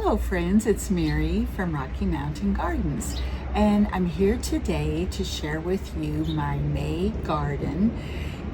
Hello friends, it's Mary from Rocky Mountain Gardens, and I'm here today to share with you my May garden.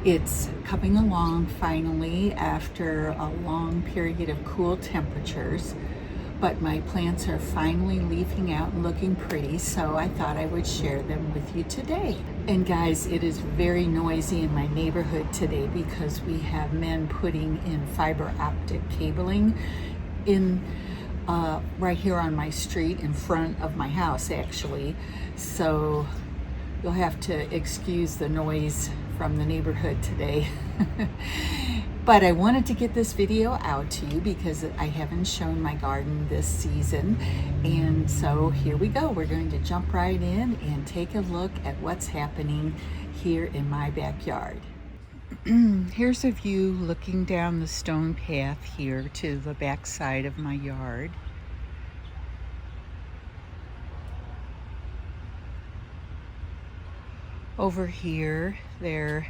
It's coming along finally after a long period of cool temperatures, but my plants are finally leafing out and looking pretty, so I thought I would share them with you today. And guys, it is very noisy in my neighborhood today because we have men putting in fiber optic cabling in right here on my street in front of my house actually, so you'll have to excuse the noise from the neighborhood today. But I wanted to get this video out to you because I haven't shown my garden this season, and so here we go. We're going to jump right in and take a look at what's happening here in my backyard. Here's a view looking down the stone path here to the back side of my yard. Over here, there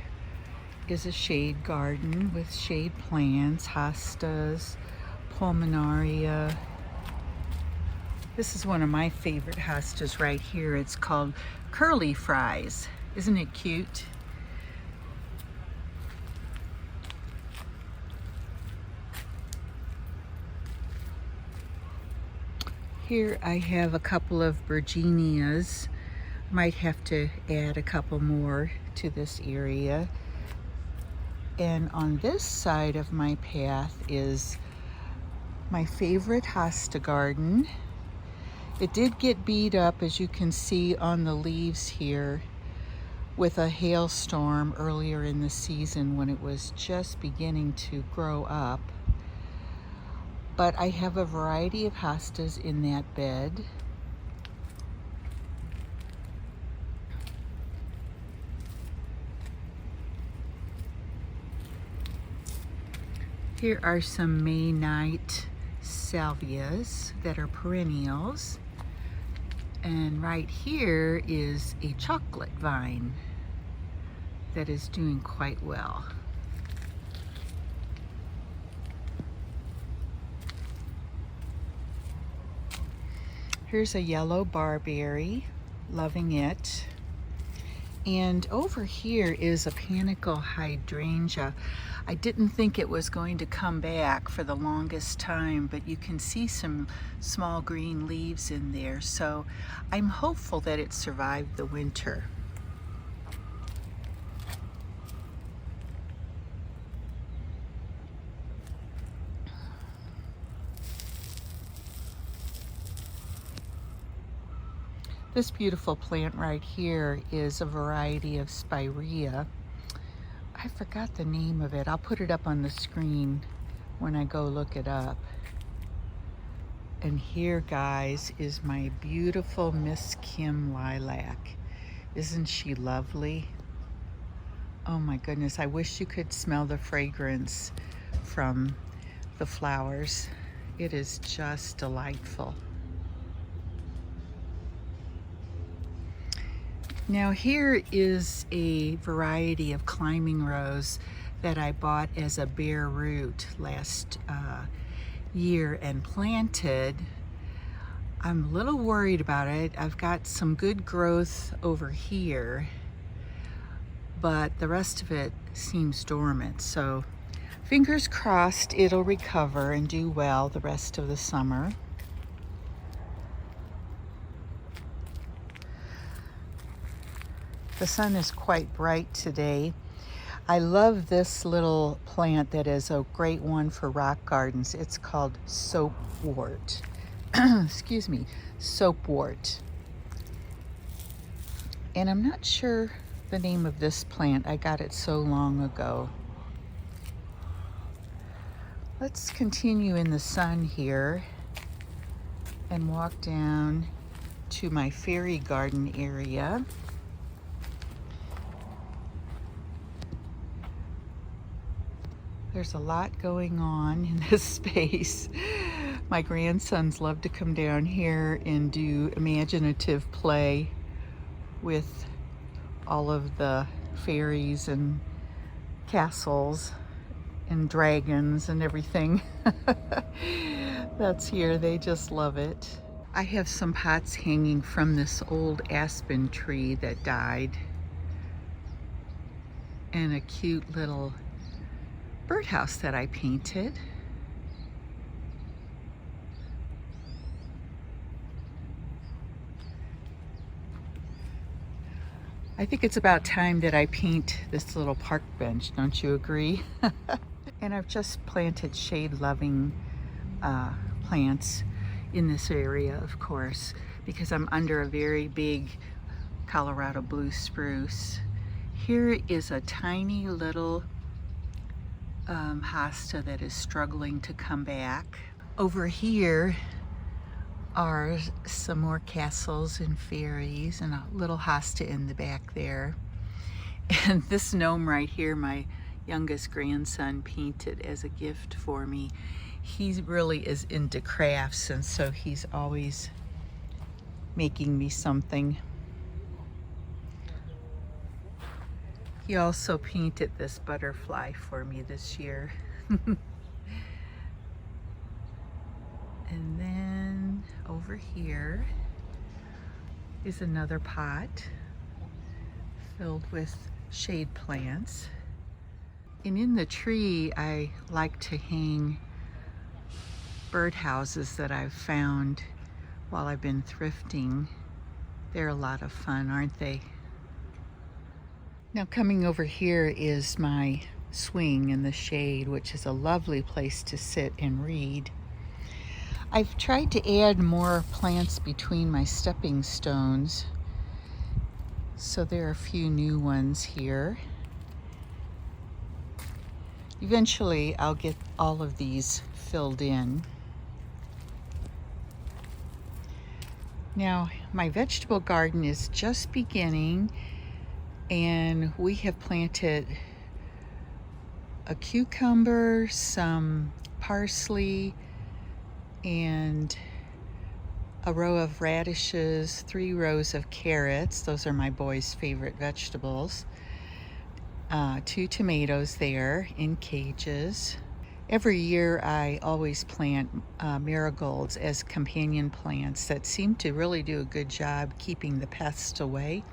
is a shade garden with shade plants, hostas, pulmonaria. This is one of my favorite hostas right here. It's called Curly Fries. Isn't it cute? Here I have a couple of Virginias. Might have to add a couple more to this area. And on this side of my path is my favorite hosta garden. It did get beat up, as you can see on the leaves here, with a hailstorm earlier in the season when it was just beginning to grow up. But I have a variety of hostas in that bed. Here are some May night salvias that are perennials. And right here is a chocolate vine that is doing quite well. Here's a yellow barberry, loving it. And over here is a panicle hydrangea. I didn't think it was going to come back for the longest time, but you can see some small green leaves in there, so I'm hopeful that it survived the winter. This beautiful plant right here is a variety of spirea. I forgot the name of it. I'll put it up on the screen when I go look it up. And here, guys, is my beautiful Miss Kim lilac. Isn't she lovely? Oh my goodness, I wish you could smell the fragrance from the flowers. It is just delightful. Now here is a variety of climbing rose that I bought as a bare root last year and planted. I'm a little worried about it. I've got some good growth over here, but the rest of it seems dormant. So fingers crossed it'll recover and do well the rest of the summer. The sun is quite bright today. I love this little plant that is a great one for rock gardens. It's called soapwort. Excuse me, soapwort. And I'm not sure the name of this plant. I got it so long ago. Let's continue in the sun here and walk down to my fairy garden area. There's a lot going on in this space. My grandsons love to come down here and do imaginative play with all of the fairies and castles and dragons and everything. that's here. They just love it. I have some pots hanging from this old aspen tree that died, and a cute little birdhouse that I painted. I think it's about time that I paint this little park bench, don't you agree? And I've just planted shade-loving plants in this area, of course, because I'm under a very big Colorado blue spruce. Here is a tiny little hosta that is struggling to come back. Over here are some more castles and fairies and a little hosta in the back there. And this gnome right here, my youngest grandson painted as a gift for me. He really is into crafts, and so he's always making me something. He also painted this butterfly for me this year. And then over here is another pot filled with shade plants. And in the tree, I like to hang birdhouses that I've found while I've been thrifting. They're a lot of fun, aren't they? Now coming over here is my swing in the shade, which is a lovely place to sit and read. I've tried to add more plants between my stepping stones, so there are a few new ones here. Eventually I'll get all of these filled in. Now my vegetable garden is just beginning, and we have planted a cucumber, some parsley, and a row of radishes, 3 rows of carrots. Those are my boys' favorite vegetables. 2 tomatoes there in cages. Every year I always plant marigolds as companion plants that seem to really do a good job keeping the pests away.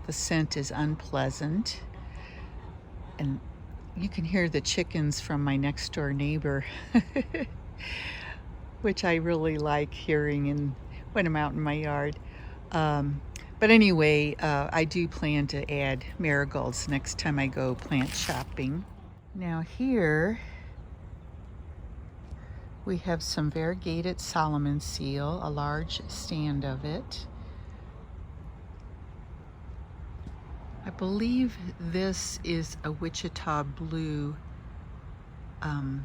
The scent is unpleasant, and you can hear the chickens from my next door neighbor, which I really like hearing when I'm out in my yard. But anyway, I do plan to add marigolds next time I go plant shopping. Now here we have some variegated Solomon seal, a large stand of it. I believe this is a Wichita blue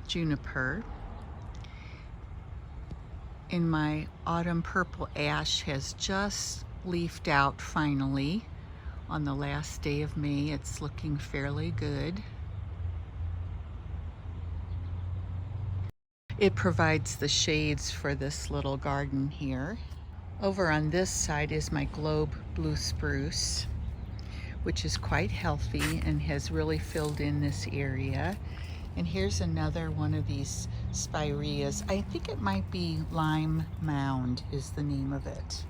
juniper. And my autumn purple ash has just leafed out finally on the last day of May. It's looking fairly good. It provides the shades for this little garden here. Over on this side is my globe blue spruce, which is quite healthy and has really filled in this area. And here's another one of these spireas. I think it might be Lime Mound is the name of it.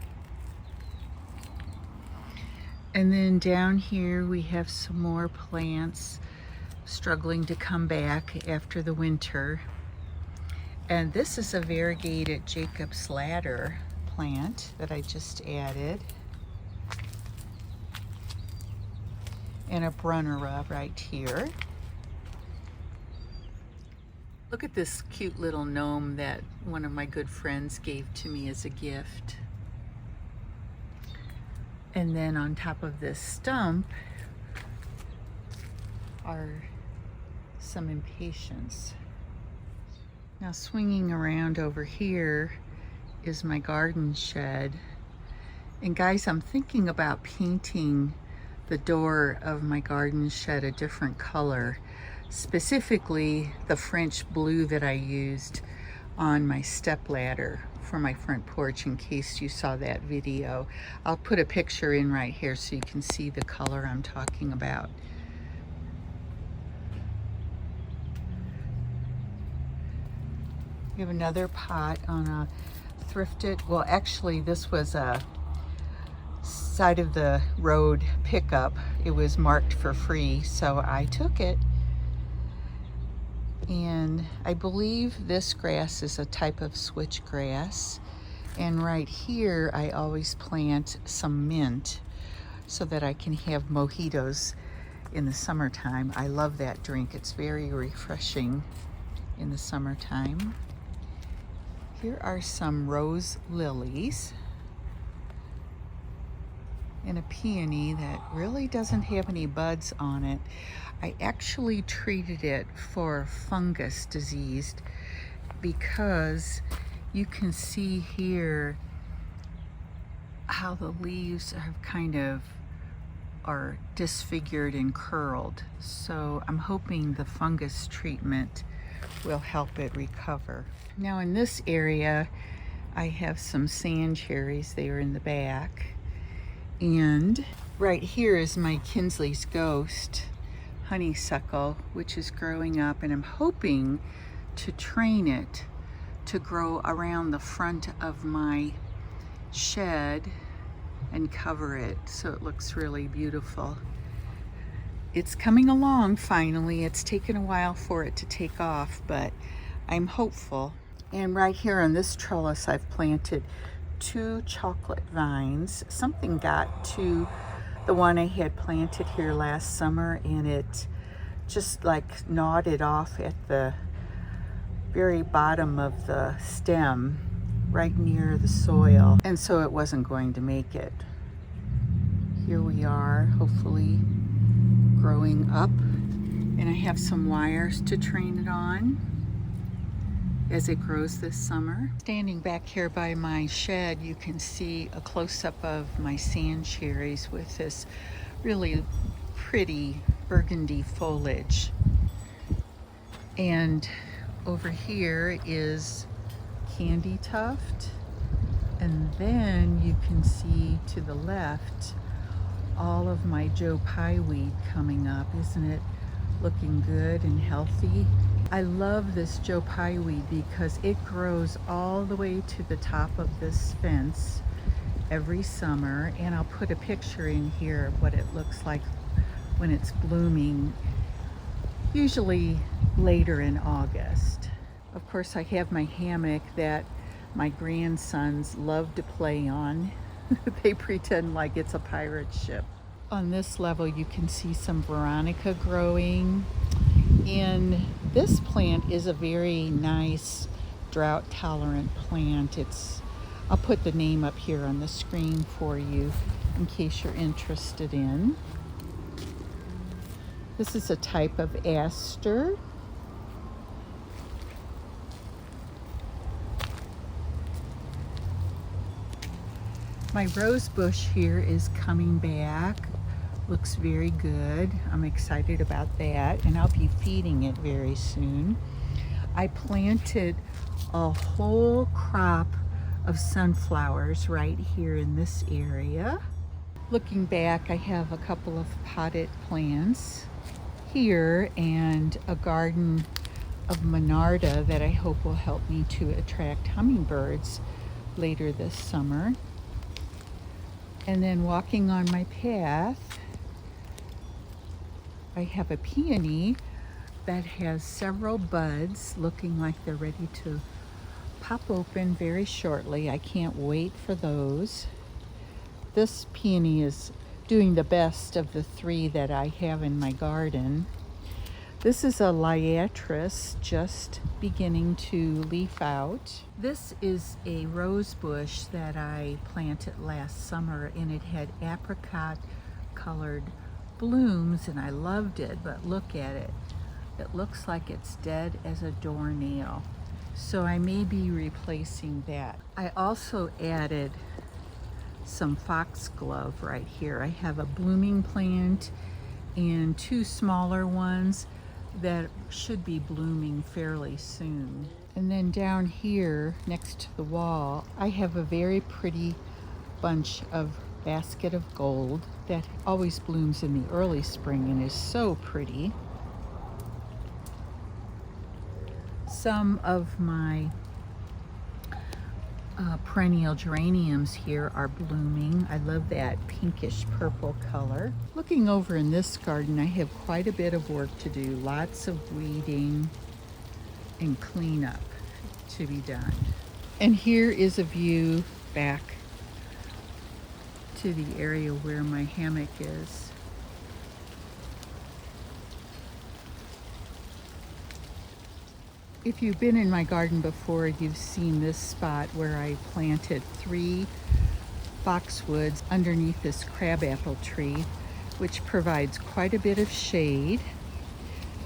And then down here we have some more plants struggling to come back after the winter. And this is a variegated Jacob's Ladder plant that I just added. And a brunnera right here. Look at this cute little gnome that one of my good friends gave to me as a gift. And then on top of this stump are some impatiens. Now swinging around over here is my garden shed. And guys, I'm thinking about painting the door of my garden shed a different color. Specifically the French blue that I used on my step ladder for my front porch, in case you saw that video. I'll put a picture in right here so you can see the color I'm talking about. We have another pot on a thrifted, well actually this was a side of the road pickup. It was marked for free, so I took it. And I believe this grass is a type of switchgrass. And right here I always plant some mint so that I can have mojitos in the summertime. I love that drink. It's very refreshing in the summertime. Here are some rose lilies and a peony that really doesn't have any buds on it. I actually treated it for fungus disease because you can see here how the leaves have kind of are disfigured and curled. So I'm hoping the fungus treatment will help it recover. Now in this area, I have some sand cherries. They are in the back. And right here is my Kinsley's Ghost honeysuckle, which is growing up, and I'm hoping to train it to grow around the front of my shed and cover it so it looks really beautiful. It's coming along finally. It's taken a while for it to take off, but I'm hopeful. And right here on this trellis, I've planted 2 chocolate vines. Something got to the one I had planted here last summer, and it just like gnawed it off at the very bottom of the stem, right near the soil, and so it wasn't going to make it. Here we are, hopefully growing up, and I have some wires to train it on as it grows this summer. Standing back here by my shed, you can see a close-up of my sand cherries with this really pretty burgundy foliage. And over here is candy tuft, and then you can see to the left all of my Joe Pye weed coming up. Isn't it looking good and healthy? I love this Joe Pye weed because it grows all the way to the top of this fence every summer, and I'll put a picture in here of what it looks like when it's blooming, usually later in August. Of course, I have my hammock that my grandsons love to play on. They pretend like it's a pirate ship. On this level, you can see some veronica growing. And this plant is a very nice drought tolerant plant. I'll put the name up here on the screen for you in case you're interested in. This is a type of aster. My rose bush here is coming back. Looks very good. I'm excited about that, and I'll be feeding it very soon. I planted a whole crop of sunflowers right here in this area. Looking back, I have a couple of potted plants here and a garden of monarda that I hope will help me to attract hummingbirds later this summer. And then walking on my path, I have a peony that has several buds looking like they're ready to pop open very shortly. I can't wait for those. This peony is doing the best of the 3 that I have in my garden. This is a liatris just beginning to leaf out. This is a rose bush that I planted last summer, and it had apricot colored blooms, and I loved it, but look at it. It looks like it's dead as a doornail. So I may be replacing that. I also added some foxglove right here. I have a blooming plant and 2 smaller ones that should be blooming fairly soon. And then down here next to the wall, I have a very pretty bunch of basket of gold that always blooms in the early spring and is so pretty. Some of my perennial geraniums here are blooming. I love that pinkish purple color. Looking over in this garden, I have quite a bit of work to do. Lots of weeding and cleanup to be done. And here is a view back to the area where my hammock is. If you've been in my garden before, you've seen this spot where I planted 3 boxwoods underneath this crabapple tree, which provides quite a bit of shade.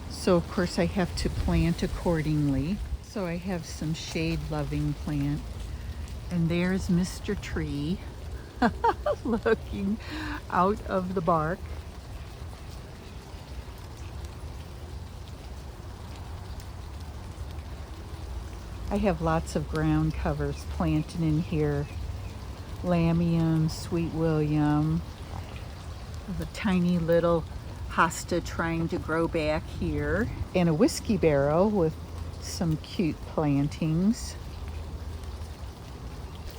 So of course I have to plant accordingly. So I have some shade-loving plant. And there's Mr. Tree looking out of the bark. I have lots of ground covers planted in here. Lamium, Sweet William, the tiny little hosta trying to grow back here, and a whiskey barrel with some cute plantings.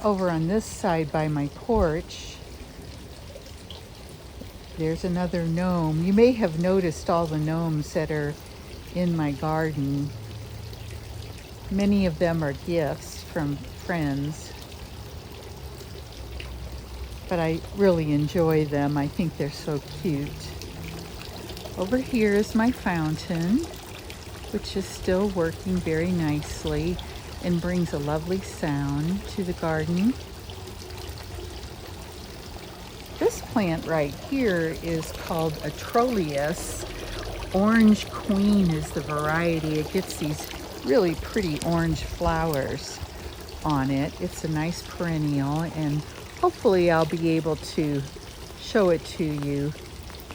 Over on this side by my porch, there's another gnome. You may have noticed all the gnomes that are in my garden. Many of them are gifts from friends, but I really enjoy them. I think they're so cute. Over here is my fountain, which is still working very nicely and brings a lovely sound to the garden. This plant right here is called a Trollius. Orange Queen is the variety. It gets these really pretty orange flowers on it. It's a nice perennial, and hopefully I'll be able to show it to you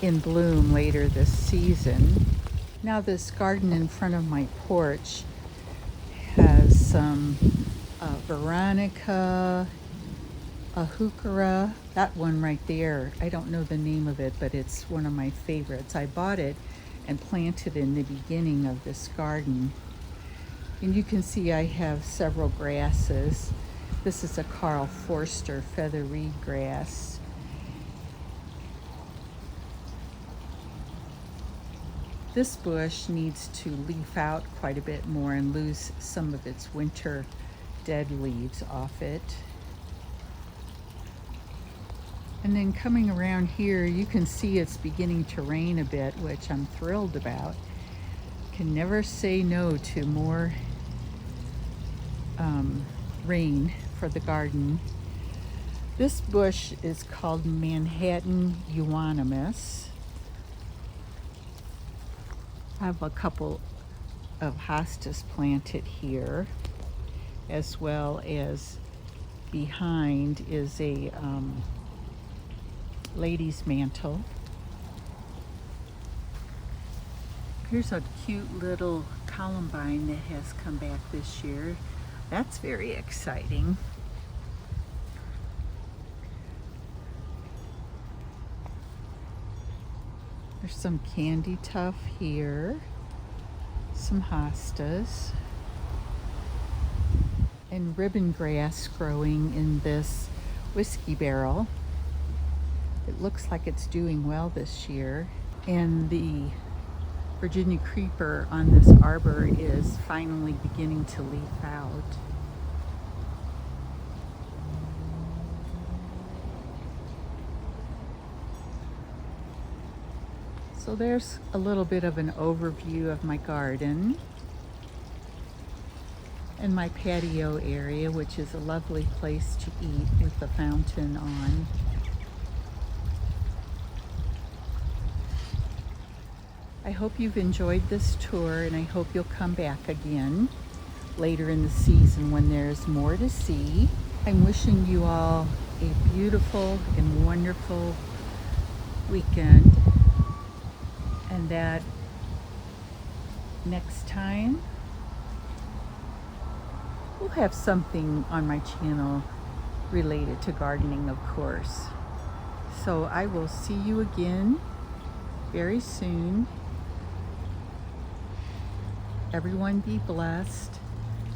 in bloom later this season. Now this garden in front of my porch has some Veronica, a heuchera. That one right there, I don't know the name of it, but it's one of my favorites. I bought it and planted in the beginning of this garden. And you can see I have several grasses. This is a Carl Forster feather reed grass. This bush needs to leaf out quite a bit more and lose some of its winter dead leaves off it. And then coming around here, you can see it's beginning to rain a bit, which I'm thrilled about. Can never say no to more rain for the garden. This bush is called Manhattan euonymus. I have a couple of hostas planted here, as well as behind is a lady's mantle. Here's a cute little columbine that has come back this year. That's very exciting. There's some candy tuff here, some hostas, and ribbon grass growing in this whiskey barrel. It looks like it's doing well this year. And the Virginia creeper on this arbor is finally beginning to leaf out. So there's a little bit of an overview of my garden and my patio area, which is a lovely place to eat with the fountain on. I hope you've enjoyed this tour, and I hope you'll come back again later in the season when there's more to see. I'm wishing you all a beautiful and wonderful weekend, and that next time we'll have something on my channel related to gardening, of course. So I will see you again very soon. Everyone be blessed.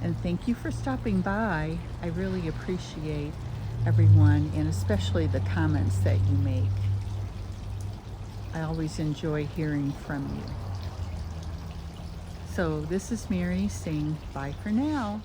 And thank you for stopping by. I really appreciate everyone, and especially the comments that you make. I always enjoy hearing from you. So this is Mary saying bye for now.